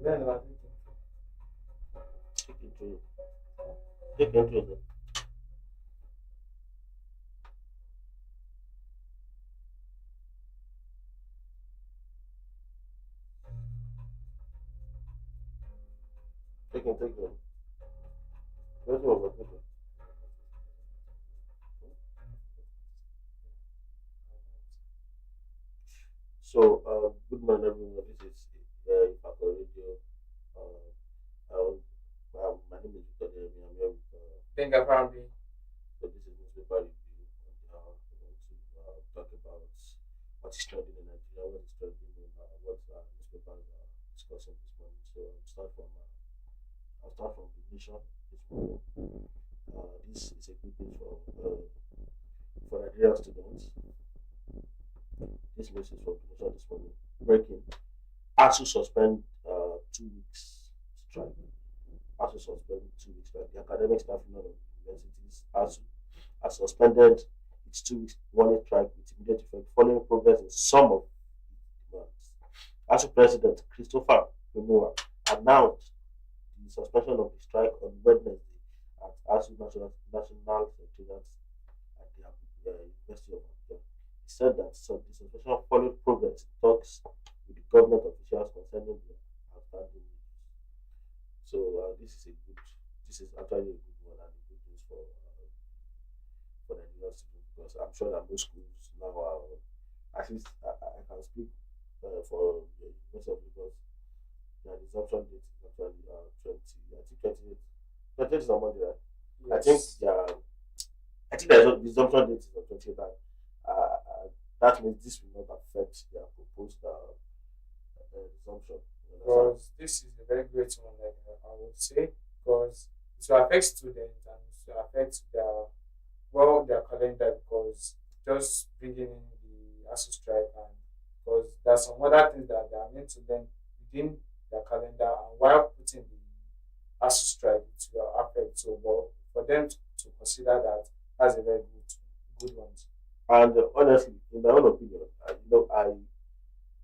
Then I Take intro. Take intro. Take intro. Let's go over. So, good morning, everyone. This is Ifako Radio. Uh, my name is Odeyemi. I'm here with BENGA family. so this is newspaper review. And we want to talk about what is trending in Nigeria, what is trending in what newspapers are discussing this morning. So, I'll start from the nation this morning. This is a good news for Nigerian students. This news is from the nation this morning. Breaking. ASU suspend 2 weeks strike. ASU suspend 2 weeks strike. The academic staff union of universities ASU has suspended its 2 weeks warning strike with immediate effect following progress in some of its demands. ASU President Christopher Memua announced the suspension of the strike on Wednesday at ASU National Secretariat at the University of Abuja. He said that the suspension followed progress in talks with the government officials concerning the outstanding issues. So this is actually a good one and a good news for the university because I'm sure that most schools now are at least I can speak for the University of Lagos. The resumption date is actually 20. I think 28. 28 is on Monday, right? I think Yes. I think the resumption date is on 28. That means this will not affect their proposed resumption. You understand? Because this is a very great one, like I would say, because it will affect students and it will affect their calendar because just bringing in the ASU strike and because there's some other things that they are meant to learn within their calendar and while putting the ASU strike it will affect so but for them to consider that as a very good one. And honestly, in my own opinion, I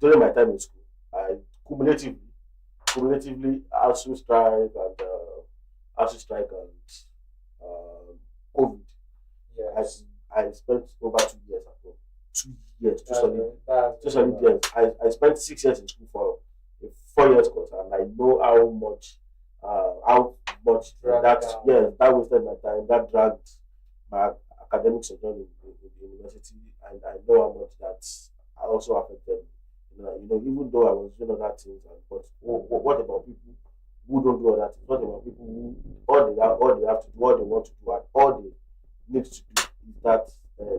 during my time in school, I cumulatively ASU strike and COVID. I Yes. I spent over 2 years at home. 2 years, two That's solid years. I spent 6 years in school for a 4 years course, and I know how much drag that down. yes that wasted my time. That dragged my academic sojourn in the university, and I know how much that also affected me. Even though I was doing other things, but what about people who don't do other things? What about people who all they have to do, all they want to do, and all they need to do is that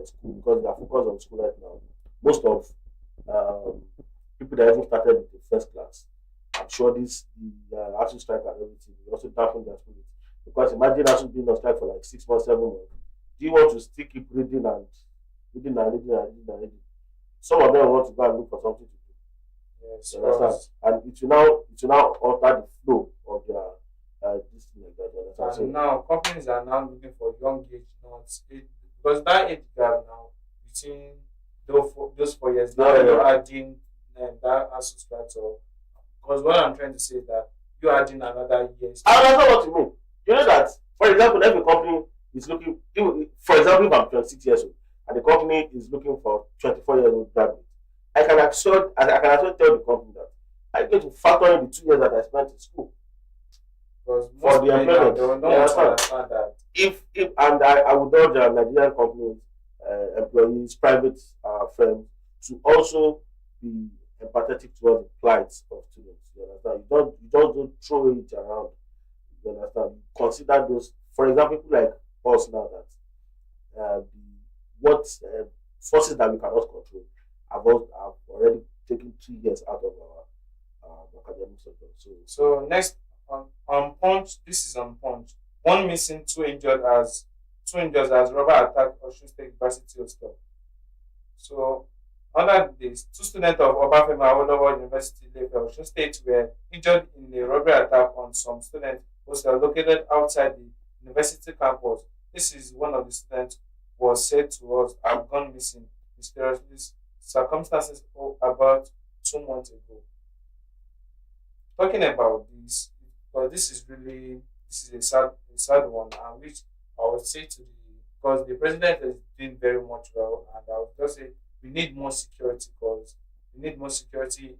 school because they are focused on school right now. Most of um, people that even started with the first class, I'm sure the ASU strike and everything will also dampen their spirit. Because imagine ASU being on strike for like 6 months, 7 months. Do you want to still keep reading? Some of them want to go and look for something to do. Yes, You understand? because And it will now alter the flow of their this thing like that. You understand? and So now companies are now looking for young age, not age, because that age gap now between those 4 years now yeah, you're yeah. adding that associate or because what I'm trying to say is that you're adding another years I to understand what you mean. You know that, for example, if a company is looking, for example, if I'm 26 years old and the company is looking for 24 years old graduate, I can actually tell the company that I'm going to factor in the 2 years that I spent in school because for most the men now employment. they don't You want to understand? understand that If and I would urge Nigerian companies, employees, private firms to also be empathetic towards the plight of students. You understand? You don't throw it around. You understand? You consider those, for example, people like us now that the what forces that we cannot control have already taken 2 years out of our academic sector. So so next on punch this is on punch one missing two injured as rubber attack Osun State University hostel. So, under this, two students of Obafemi Awolowo University Ilefe, Osun State were injured in a robbery attack on some students hostel located outside the university campus. This is one of the students was said to us have gone missing mysteriously circumstances about 2 months ago. talking about this, because this is a sad one, and which I would say to the because the president is doing very much well, and I would just say we need more security because we need more security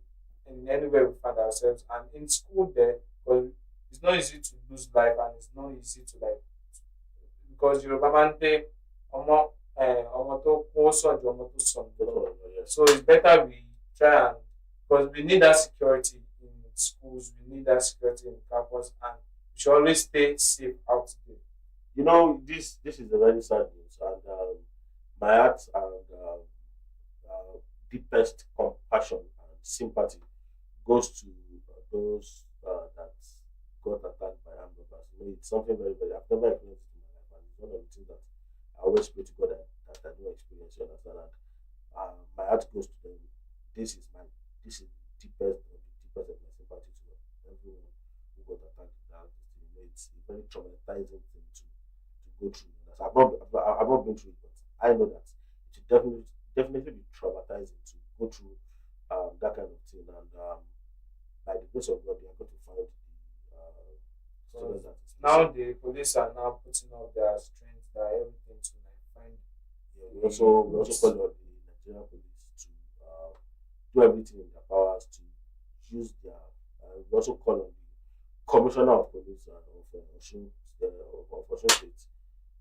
in anywhere we find ourselves, and in school there because it's not easy to lose life and it's not easy to like because Yoruba man ń pé ọmọ ọmọ tó kó sàn ju ọmọ tó sọnù lọ. Yes. So it's better we try and because we need that security in schools, we need that security in campus, and we should always stay safe out there. This is a very sad news, and my heart and deepest compassion and sympathy goes to those that got attacked by armed robbers. It's something very, very. I've never experienced it in my life, and it's one of the things that I always pray to God that I don't experience. You understand? And my heart goes to them. This is my this is deepest of the deepest of my sympathy to everyone who got attacked in that. It's a very traumatizing thing to go through. You understand? I've not been through it, but I know that it will definitely be traumatizing to go through that kind of thing. And by the grace of God, they are going to find the students that is Now missing. the police are now putting up their strength, their everything to like find Yeah, we also call on the Nigerian police to do everything in their powers to use their. We also call on the commissioner of police of Osun State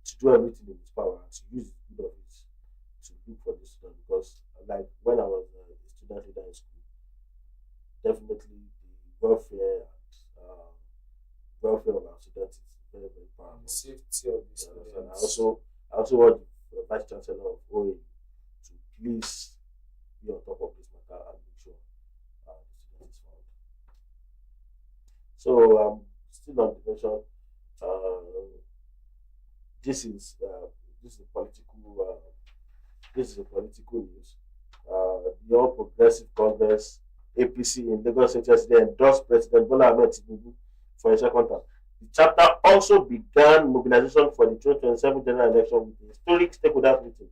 to do everything in his power and to use his good of it to look for this student because like when I was a student leader in school, definitely the welfare of our students is very, very the paramount. safety of the You understand? students. I also want the vice chancellor of OAU to please be on top of this matter and make sure the student is found. So still on the nation, uh, this is uh, this is a political news. The All Progressive Congress (APC) in Lagos State yesterday endorsed President Bola Ahmed Tinubu for a second term. The chapter also began mobilization for the 2027 general election with a historic stakeholders meeting.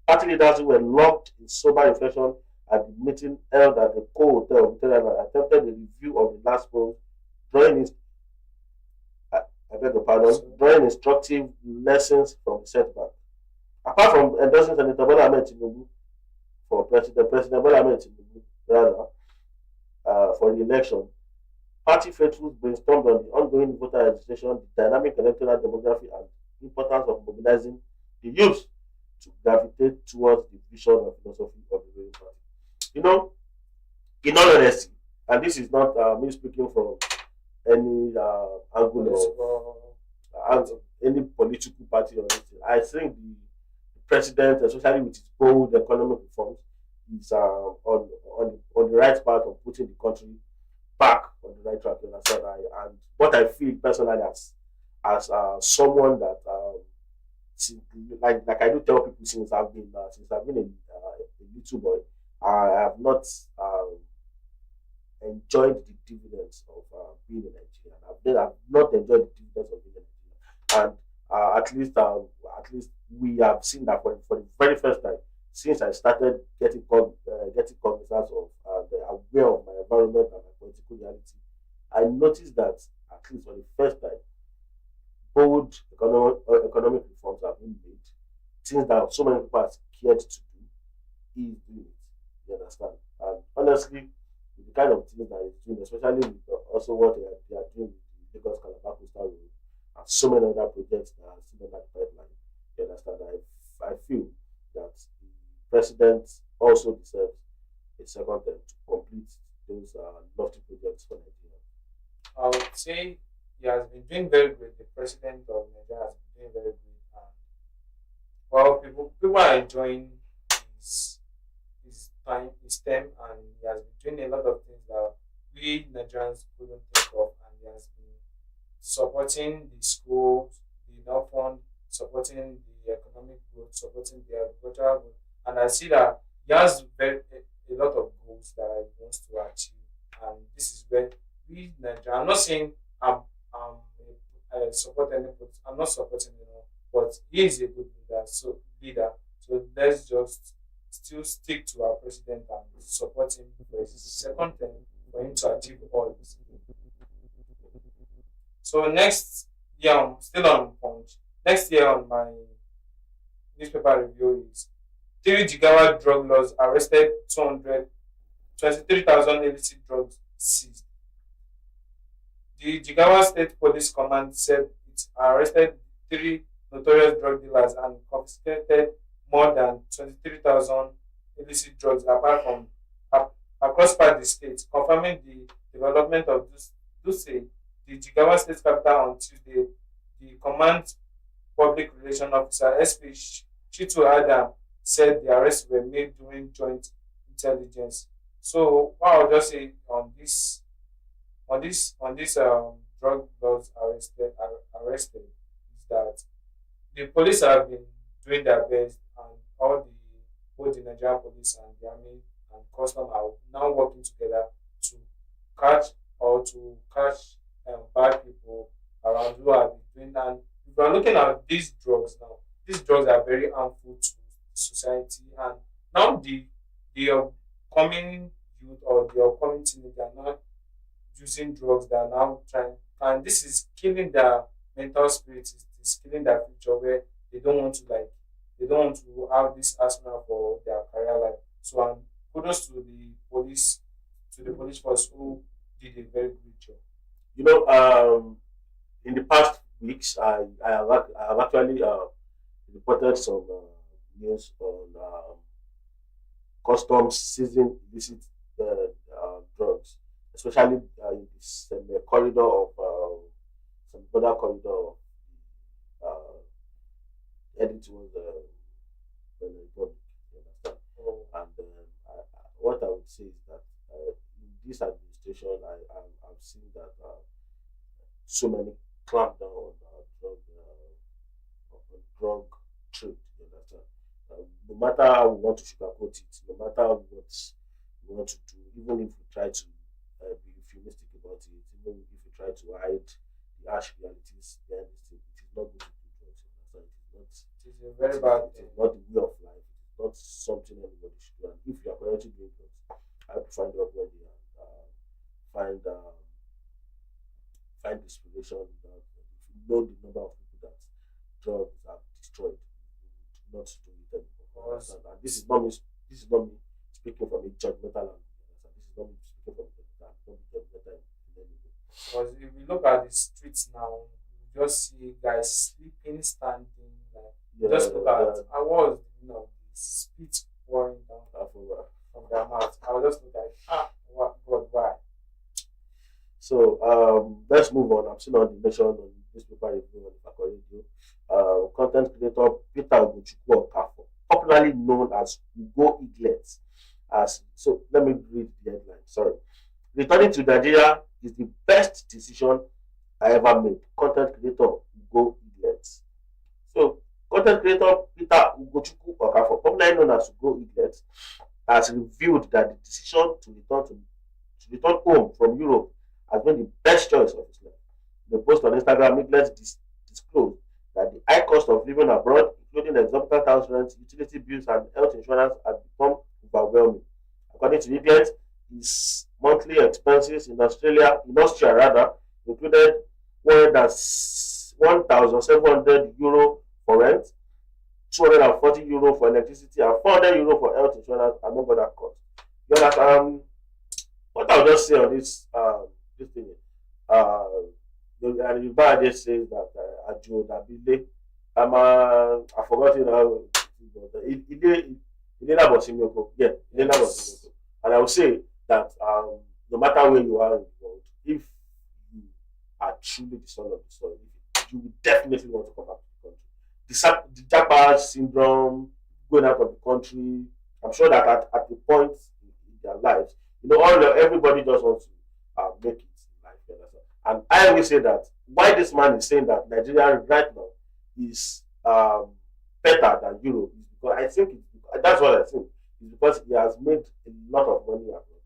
Party leaders who were locked in sober reflection at the meeting held at the Co Hotel of Victoria attempted a review of the last polls, drawing I beg your pardon, drawing instructive lessons from the setback. Apart from endorsing Senator Bola Ahmed Tinubu for President Bola Ahmed Tinubu rather for the election, party faithfuls brainstormed on the ongoing voter registration, the dynamic electoral demography, and the importance of mobilizing the youth to gravitate towards the vision and philosophy of the ruling party. You know, in all honesty, and this is not me speaking from any angle Political, of any political party or anything. I think the president, especially with his bold economic reforms, is on the right path of putting the country back on the right track. You understand? And what I feel personally as someone that like I do tell people since I've been a little boy, I have not enjoyed the dividends of being in Nigeria. I've not enjoyed the dividends of being in Nigeria, and at least we have seen that for the very first time since I started getting cognizance of the aware of my environment and my political reality. I noticed that at least for the first time, bold economic reforms have been made. Things that so many people are scared to do, he is doing it. You understand? And honestly, with the kind of things that he's doing, especially with also what they are doing with the Lagos Calabar Coastal Road and so many other projects that are still on that pipeline, you understand? I feel that the president also deserves a second term to complete those lofty projects for Nigeria. I would say he has been doing very great. The president of Nigeria has been doing very great, and well, people are enjoying his his term, and he has been doing a lot of things that we Nigerians couldn't think of, and he has been supporting the schools, the enough fund, supporting the economic growth, supporting the agricultural growth, and I see that he has a lot of goals that he wants to achieve, and this is where we Nigeria. I'm not saying I'm support any, I'm not supporting anyone, but he is a good leader. So let's just still stick to our president and support him for his second term for him to achieve all this. So next year, still on Punch. Next year on my newspaper review is three Jigawa drug laws arrested 223,000 illicit drugs seized. The Jigawa State Police Command said it arrested three notorious drug dealers and confiscated more than 23,000 illicit drugs across part of the state, confirming the development of Duse, the Jigawa State capital on Tuesday. The command public relations officer SP Chitu Adam said the arrests were made during joint intelligence. So what I'll just say on this drug laws arrested is that the police have been doing their best, and all the both the Nigerian police and the army and custom are now working together to catch to catch bad people around who are doing. And if we are looking at these drugs now, these drugs are very harmful to society, and now the upcoming youth or the upcoming teenagers are now using drugs that are now trying, and this is killing their mental spirit, it's killing their future, where they don't want to like they don't want to have this asthma for their career life. So kudos to the police force who did a very good job. You know, in the past weeks, I have actually reported some news on customs seizing illicit drugs, especially in this corridor of some border corridor of uh, heading towards the Republic. You understand? And what I would say is that in this administration, I've seen that so many clamp down on drug trade. You understand? No matter how we want to sugarcoat it, no matter what we want to do, even if we try to be euphemistic about it, even if we try to hide the harsh realities behind this thing, it is not good to do drugs. You understand? It is a very bad It thing. is not the way of life. It is not something anybody should do. And if you are currently doing drugs, I have to find out where they are. Find find inspiration that if you know the number of people that drugs have destroyed, you would not do it anymore. You Because understand? And this is not me speaking from a judgmental angle. You understand? This is not me speaking from a judgmental in any way. because if you look at the streets now, you just see guys sleeping, standing. Like, Yeah, just look at yeah, I was, the spit pouring down from their mouth. I was just look like, what, God, why? So let's move on. I'm still on the nation on newspaper review on Ifako Radio. Content creator Peter Ogochukwu Okafo, popularly known as Ugo Eaglet. As so, let me read the headline. Sorry. Returning to Nigeria is the best decision I ever made. Content creator Ugo Eaglet. So, content creator Peter Ugochukwu Okafo, popularly known as Ugo Eaglet, has revealed that the decision to return home from Europe has been the best choice of his life. In a post on Instagram, Eaglet disclosed that the high cost of living abroad, including exorbitant house rent, utility bills, and health insurance, had become overwhelming. According to Eaglet, his monthly expenses in Austria rather, included 1,700 euro for rent, 240 euro for electricity, and 400 euro for health insurance, among other costs. You understand? What I'll just say on this thing, uh, and Yoruba just says that Ajo Dabile, I forgot it now, but Ile Labo Simiyoko, yeah, Ile Labo Simiyoko. And I would say that no matter where you are in the world, if you are truly the son of the soil, you will definitely want to come back to the country. The Japa syndrome, going out of the country, I'm sure that at the point in their lives, everybody just wants to make it in life. You understand? And I always say that why this man is saying that Nigeria right now is better than Europe is because I think that's what I think. Is because he has made a lot of money abroad,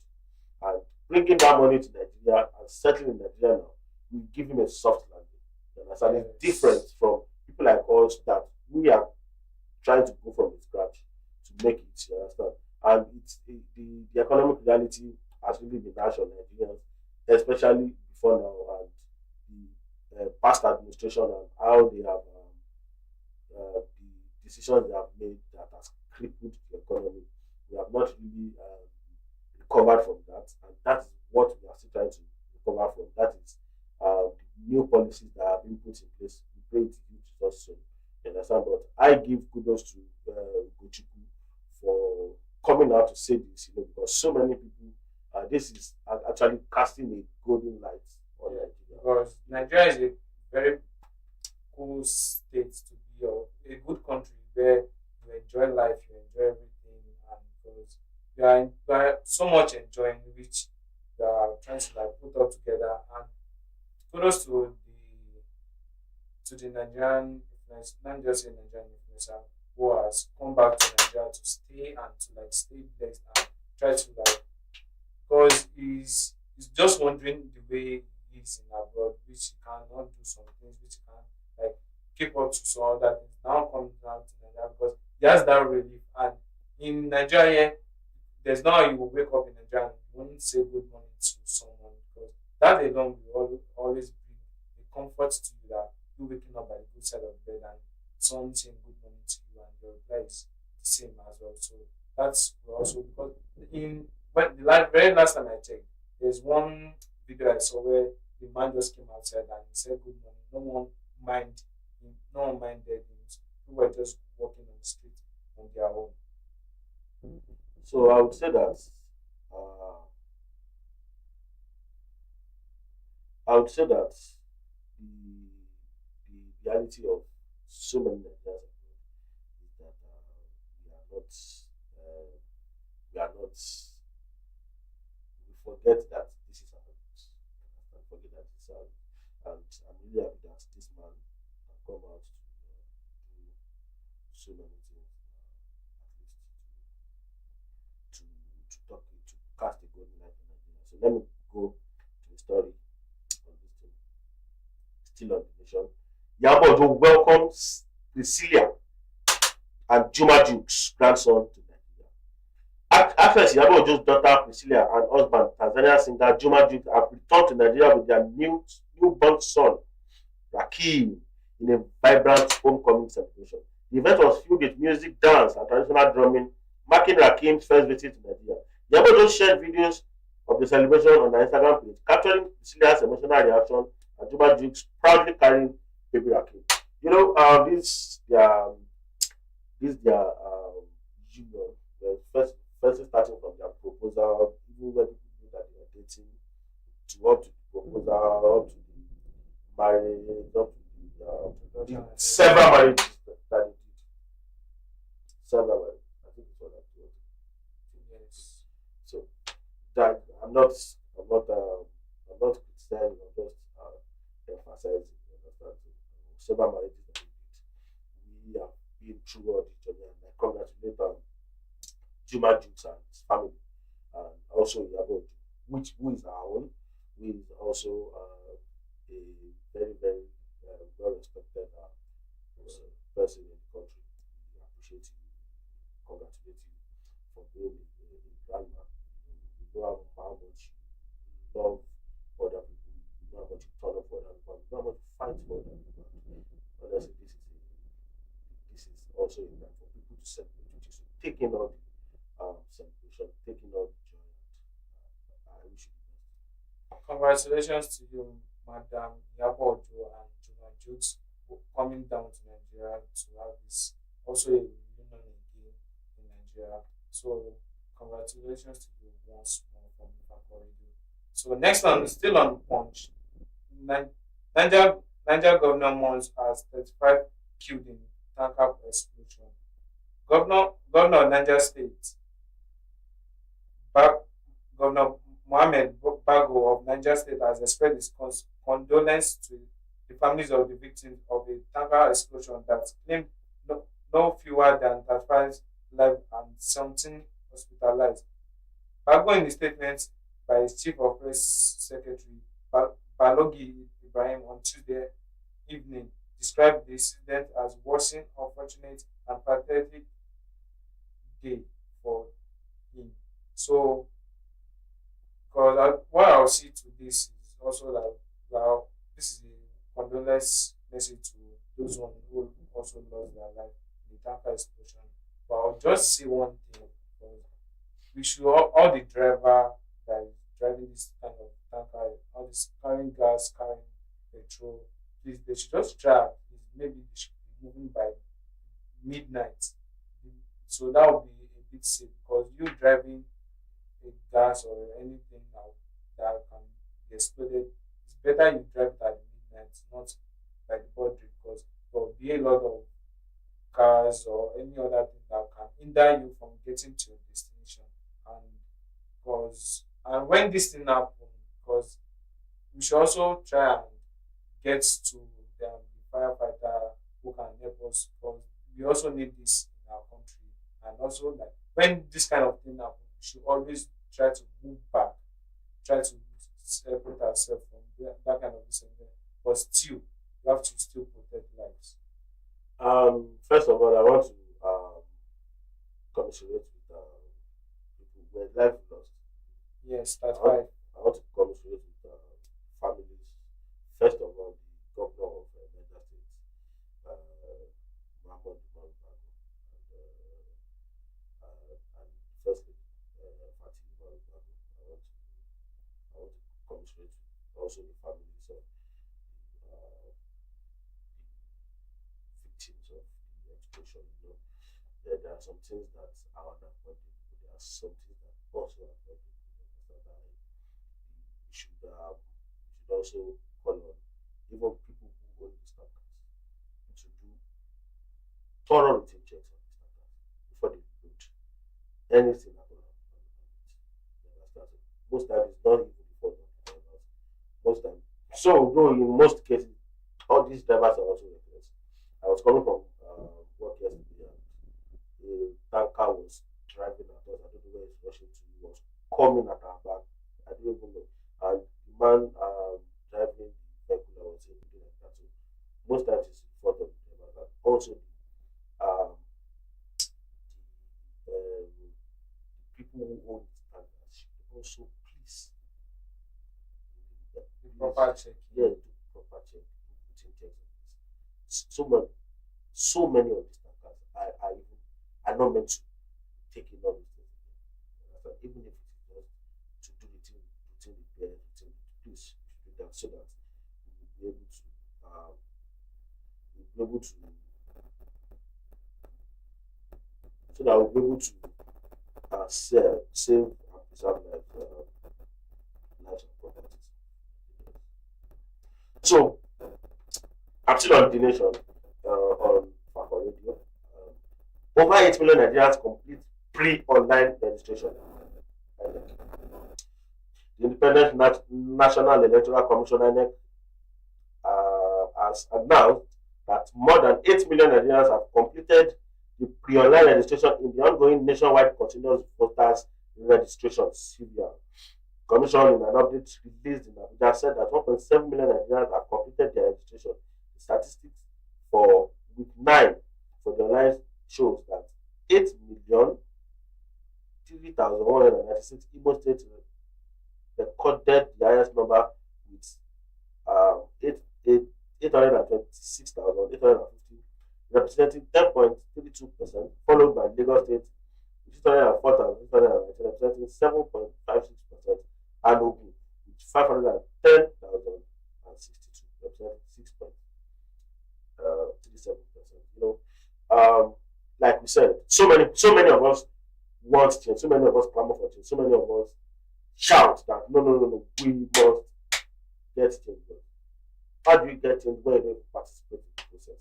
and bringing that money to Nigeria and settling in Nigeria now will give him a soft landing. You understand? It's different from people like us that we are trying to go from the scratch to make it. You understand? And it's the economic reality has really been harsh on Nigerians, especially before now, and past administration and how they have the decisions they have made that has crippled the economy. We have not really recovered from that, and that is what we are still trying to recover from. That is the new policies that have been put in place. We pray it to us soon. You understand? But I give kudos to Gochiku for coming out to say this, because so many people, this is actually casting a golden light on Yeah, Nigeria. because Nigeria is a very cool state to be, or a good country where you enjoy life, you enjoy everything, and because you are so much enjoying which you are trying to like put all together. And kudos to the Nigerian influence, not just a Nigerian influencer who has come back to Nigeria to stay and to like stay blessed and try to like, because he's just wondering the way he is in abroad, which he cannot do some things, which he can like keep up to some other things. Now comes down to Nigeria because he has that relief. And in Nigeria, there's no how you will wake up in Nigeria and you won't say good morning to someone, because that alone will always bring a comfort to you that you waking up by the good side of the bed and someone saying good morning to you and your reply is the same as well. So that's also because in when very last time I checked, there's one video I saw where the man just came outside and he said good morning. Mind no one minded him. People were just walking on the street on their own. So I would say that uh, the reality of so many Nigerians is that uh, we are not we forget that this is our roots. And forget that this is our roots. And I'm really happy that this man can come out to do so many things, at least to talk to cast a golden light in Nigeria. So let me go to the story on this thing. Still on the nation. Yabodo welcomes Priscilla and Juma Duke's grandson to Nigeria. Actress Yabodo's daughter Priscilla and husband Tanzania singer Juma Duke have returned to Nigeria with their newborn son Rakim in a vibrant homecoming celebration. The event was filled with music, dance, and traditional drumming, marking Rakim's first visit to Nigeria. Yabodo shared videos of the celebration on their Instagram page, capturing Priscilla's emotional reaction and Juma Duke's proudly carrying baby Rakim. Their union was first starting from their proposal, even when people knew that they were dating, to up to the proposal, up to the marriage, up to the several marriages that they did. Several marriages. I think it was like 2 Yes. So that I'm not criticizing, I'm just emphasizing. You understand? So, several marriages that we have been through all this journey, and I congratulate Juma Jukes and his family, and also Yabo, who is our own, who is also a very very well respected person in the country. We appreciate you, congratulate you for being a grandma. We know how much you love other people, we know how much you turn up for other people, we know how much you fight for other people. Honestly, this is also a time for people to celebrate, which is taking all the celebration, taking all the joy. And I wish you the best. Congratulations to you, Madam Yabo Ojo and Juma Jukes, for coming down to Nigeria to have this also a reunion again in Nigeria. So congratulations to you once more from Ifako Radio. So next one, still on Punch. Ni- Niger Governor Mons has 35 killed in tanker explosion. Governor of Niger State, Ba- Governor Mohammed Bago of Niger State has expressed his condolence to the families of the victims of a tanker explosion that claimed no fewer than 35 lives and 17 hospitalized. Bago, in a statement by his chief of press secretary Balogi Ibrahim on Tuesday evening, described the incident as worsening, unfortunate, and pathetic day for him. So, because what I'll see to this is also like, well, this is a condolence message to those one who also lost their life in the tanker explosion. But I'll just say one thing. We should all the driver that is driving this kind of tanker, all this carrying gas, carrying petrol, please they should just try at least maybe they should be moving by midnight. So that would be a bit safe because you driving a gas or anything that can be exploded, it's better you drive it at midnight, not by the boundary because there will be a lot of cars or any other thing that can hinder you from getting to your destination. And when this thing happen, because we should also try and get to the firefighter who can help us because we also need this in our country. And also like when this kind of thing happen, we should always try to move back, try to separate ourselves from that kind of incident. But still, we have to still protect lives. First of all, I want to commiserate with people where life lost. Yes, I that's want, right. I want to commiserate with families. First of all, the governor of Niger State, Muhammad Umar Bago, and First Lady, Fatih Umar Bago. I want to commiserate with also the families of victims of the explosion. There are some things that are unavoidable. There are some things that also are avoidable. That we should also call on even people who own these tankers to do thorough routine checks on these tankers before they load anything about it. You understand? Most times it's not even the fault of the drivers. Most times. So though in most cases all these drivers are also reckless. I was coming from work yesterday and the tanker was driving at us. I don't know where it's rushing to. He was coming at our back. I don't even know. And the man driving the vehicle, I was able to do like that. So most times it's the fault of the driver. And also the people who own these tankers should also please, The please, proper check. yeah, do proper check, do routine checks on this. So many of these tankers are not meant to take in all these things again. You understand? Even if it is just to do routine repair, routine, please we should do that so that we will be able to we'll be able to so that we'll be able to save and preserve lives and properties. So I'm still on the nation on Fakor Radio. Over 8 million Nigerians complete pre-online registration. The Independent National Electoral Commission (INEC) has announced that more than 8 million Nigerians have completed the pre-online registration in the ongoing nationwide continuous voters registration (CVR). Commission in an update released in Abuja said that 1.7 million Nigerians have completed their registration. The statistics for week 9 for the online shows that 8,003,196 Imo State recorded the highest number with 826,850, representing 10.32%, followed by Lagos State with 604,619, representing 7.56%, and Ogun with 510,062, representing 6.37%. Like we said, so many of us want change, so many of us clamor for change, so many of us shout that no, we must get change. But how do you get change when you don't participate in the process?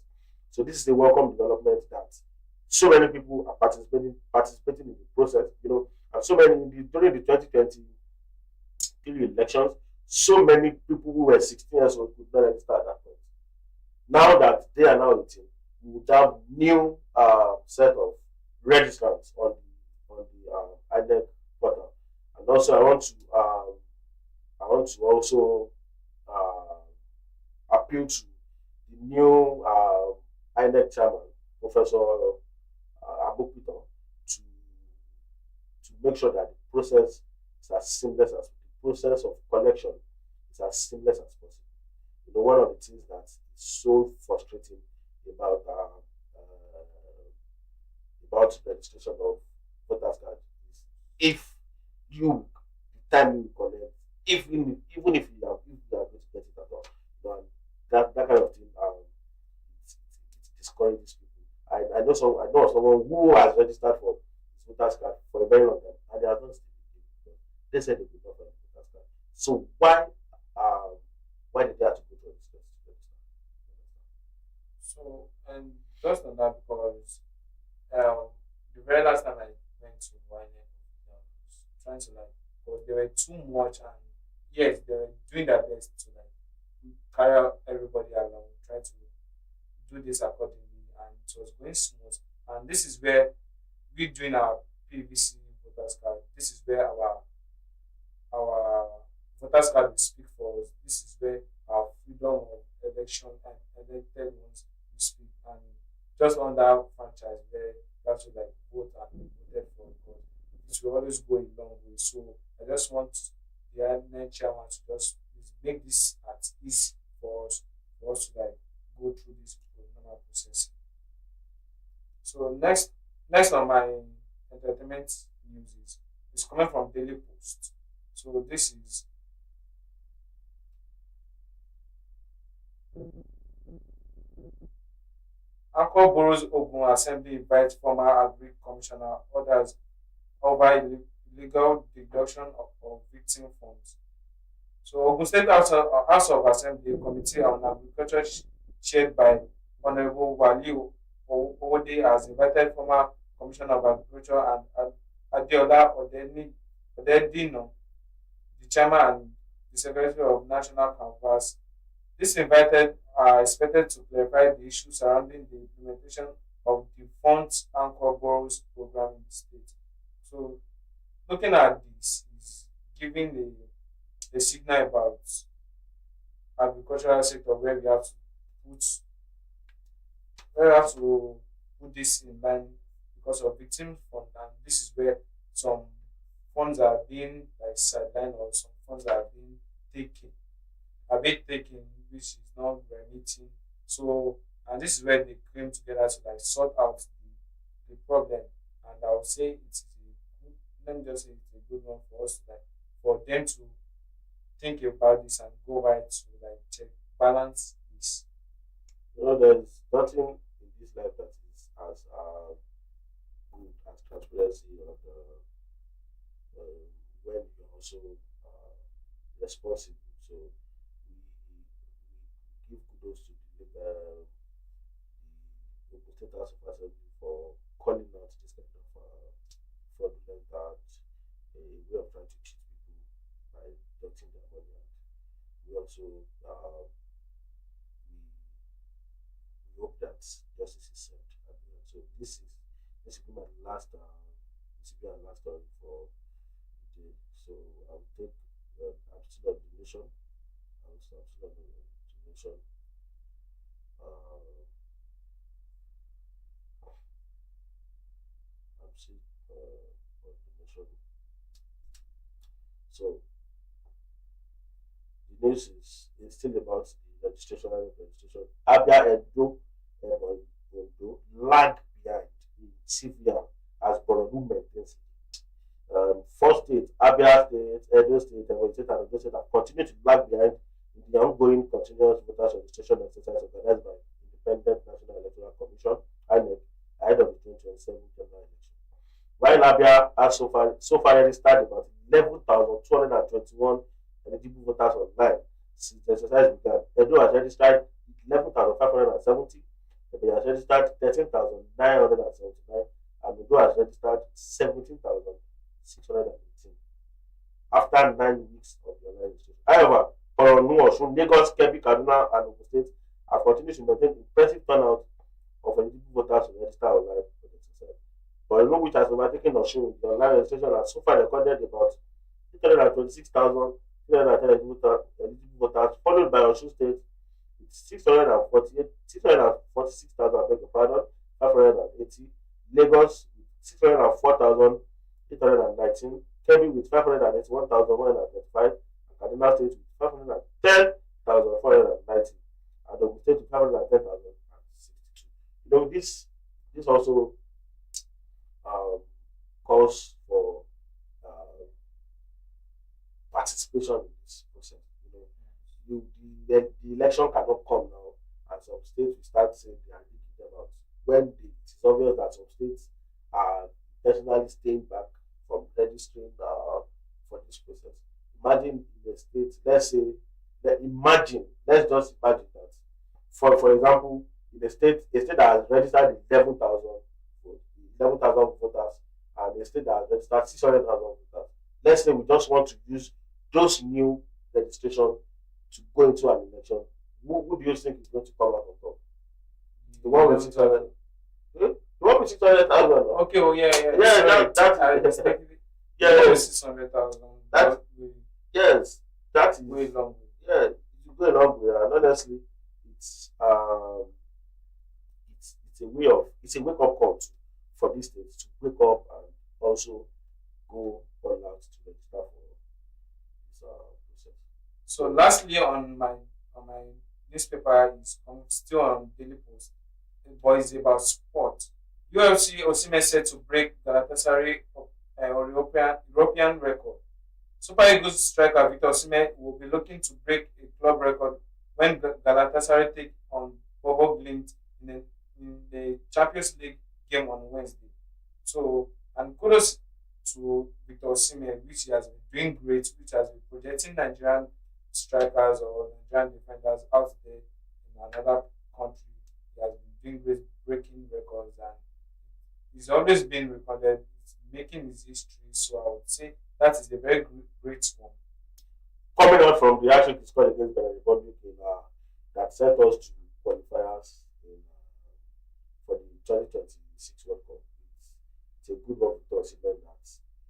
So this is a welcome development that so many people are participating in the process, and so many during the 2023 elections, so many people who were 16 years old could not register at that point. Now that they are now 18, we would have new set of registrants on the INEC portal. And also, I want to also appeal to the new INEC chairman, Professor Abokito, to make sure that the process is as seamless as the process of collection is as seamless as possible. one of the things that is so frustrating about registration of voters card is if you the time you collect, even if you are going to get it at all, and that kind of thing it discourages people. I know of someone who has registered for his voters card for a very long time and they have not still been given because they said they could not find the voters card. So why did they have to go to register? So, and just on that, because um, the very last time I went to YNN, I was trying to like, because they were too much, and yes, they were doing their best to like carry everybody along, try to do this accordingly, and it was going smooth. And this is where we doing our PVC voters card. This is where our voters card will speak for us. This is where our freedom of election and elected ones will speak. And just on that franchise where you have to like vote and be voted for because it will always go a long way. So I just want the INEC chairman to just please make this at ease for us to like go through this normal process. So next on my entertainment news is coming from Daily Post. So this is Anchor Boroughs Ogun Assembly invites former Agri Commissioner orders over illegal deduction of victim funds. So Ogun State House of Assembly Committee on Agriculture chaired by Honorable Wali Ode has invited former Commissioner of Agriculture and Adeola Odedino, the chairman and the secretary of National Canvas. These invited are expected to clarify the issues surrounding the implementation of the Funds Anchor Boroughs program in the state. So, looking at this is giving a signal about agricultural sector put where we have to put this in line because of victim fund, and this is where some funds are being like sidelined or some funds taken are being taken which is not remitting. So and this is where they came together to like sort out the problem. And I would say it's a good, let me just say it's a good one for us to like for them to think about this and go right to like check balance this. There's nothing in this life that is as good as transparency and when you're also responsible. So we give kudos to the State House of Assembly for calling out this kind of fraudulent and a way of trying to cheat people by deducting their money. And we also we, we hope that justice is served at the end. So this will be my last this will be our last story for the day. So I'll take I'm still on the nation. I'm still on the nation. Uh, I'm still on the nation. So the news is still about the registration. Abia Edo Ondo lag behind in CVR as Borno maintains. Four states, Abia State, Edo State, Ebonyi State, and Ondo State have continued to lag behind in the ongoing continuous voters registration exercise organized by Independent National Electoral Commission (INEC) ahead of the 2027 general election. While Abia has so far registered about 11,221 eligible voters online since the exercise began, Edo has registered 11,570, Ebonyi has registered 13,979, and Ondo has registered 17,618 after 9 weeks of the online registration. However, Borno, Osun, Lagos, Kebbi, Kaduna, and Ogun State have continued to maintain impressive turnout of eligible voters to register online for the exercise. Borno, which has overtaken Osun with the online registration, has so far recorded about 326,310 eligible voters, followed by Osun State with 646,000, I beg your pardon, 580, Lagos with 604,819, Kebbi with 581,135, and Kaduna State with 5,490, and Ogun State to 510,062. This also um, calls for uh, participation in this process. The election cannot come now, and some states will start saying they are leaking them out when it is obvious that some states are personally staying back from registering for this process. Imagine in a state, let's just imagine that, for example, in a state that has registered 11,000 voters, and a state that has registered 600,000 voters. Let's say we just want to use those new registration to go into an election. Who do you think is going to come out on top? The one with 600. The one with 600,000. Okay, oh yeah, yeah. Yeah, Sorry, that I is mistakenly. yeah, The one with yes. 600,000. That yes, that is Way long. yeah, it's going on way, and honestly, it's it's a wake up call for these states to wake up and also go all out to register for this process. So lastly, on my newspaper is still on Daily Post, but it's about sport. UFC Osimhen set to break Galatasaray European record. Super Eagles striker Victor Osimhen will be looking to break a club record when Galatasaray take on Bobo Glint in the Champions League game on Wednesday. So, and kudos to Victor Osimhen, which he has been doing great, which has been projecting Nigerian strikers or Nigerian defenders out there in another country. He has been doing great, breaking records, and he's always been recorded. He's making his history. So I would say that is a very great one. Coming out from the action he scored against Benin Republic that sent us to qualifiers for the 2026 World Cup. It's a good one to us that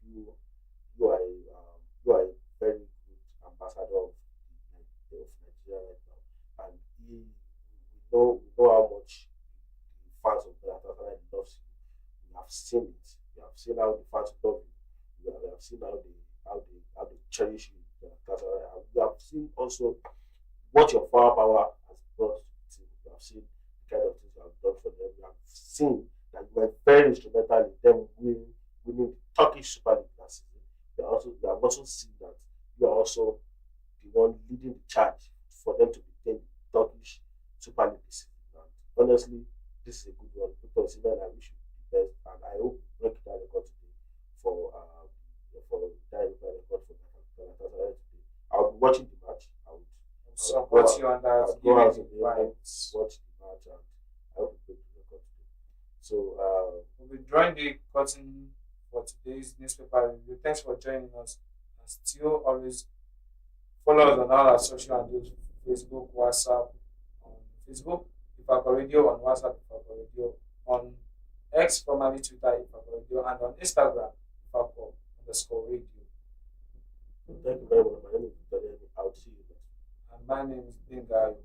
you you are a very good ambassador of Nigeria right now, and we know how much the fans of Galatasaray loves you. We have seen it. We have seen how the fans love you. We have seen how they cherish you. Galatasaray. And we have seen also what your firepower has brought to the team. We have seen the kind of things you have done for them. We have seen that you were very instrumental in them winning the Turkish Super League last season. We have also seen that you are also the one leading the charge for them to retain the Turkish Super League this season. And honestly, this is a good one. Victor Osimhen, I wish you the best, and I hope you break that record today for that record for Galatasaray today. I'll be watching the match. Support you on that. I'll go out Give in you the evening, vibes. watch the match, and I hope you break the record today. So We'll be drawing the curtain for today's newspaper review. Thanks for joining us. And still always follow us on all our social handles: Facebook, WhatsApp, on Facebook, Ifako Radio, on WhatsApp, Ifako Radio, on X, formerly Twitter, Ifako Radio, and on Instagram, Ifako_radio. thank you very much. My name is Odeyemi. I'll see you next. And my name is GBENGA.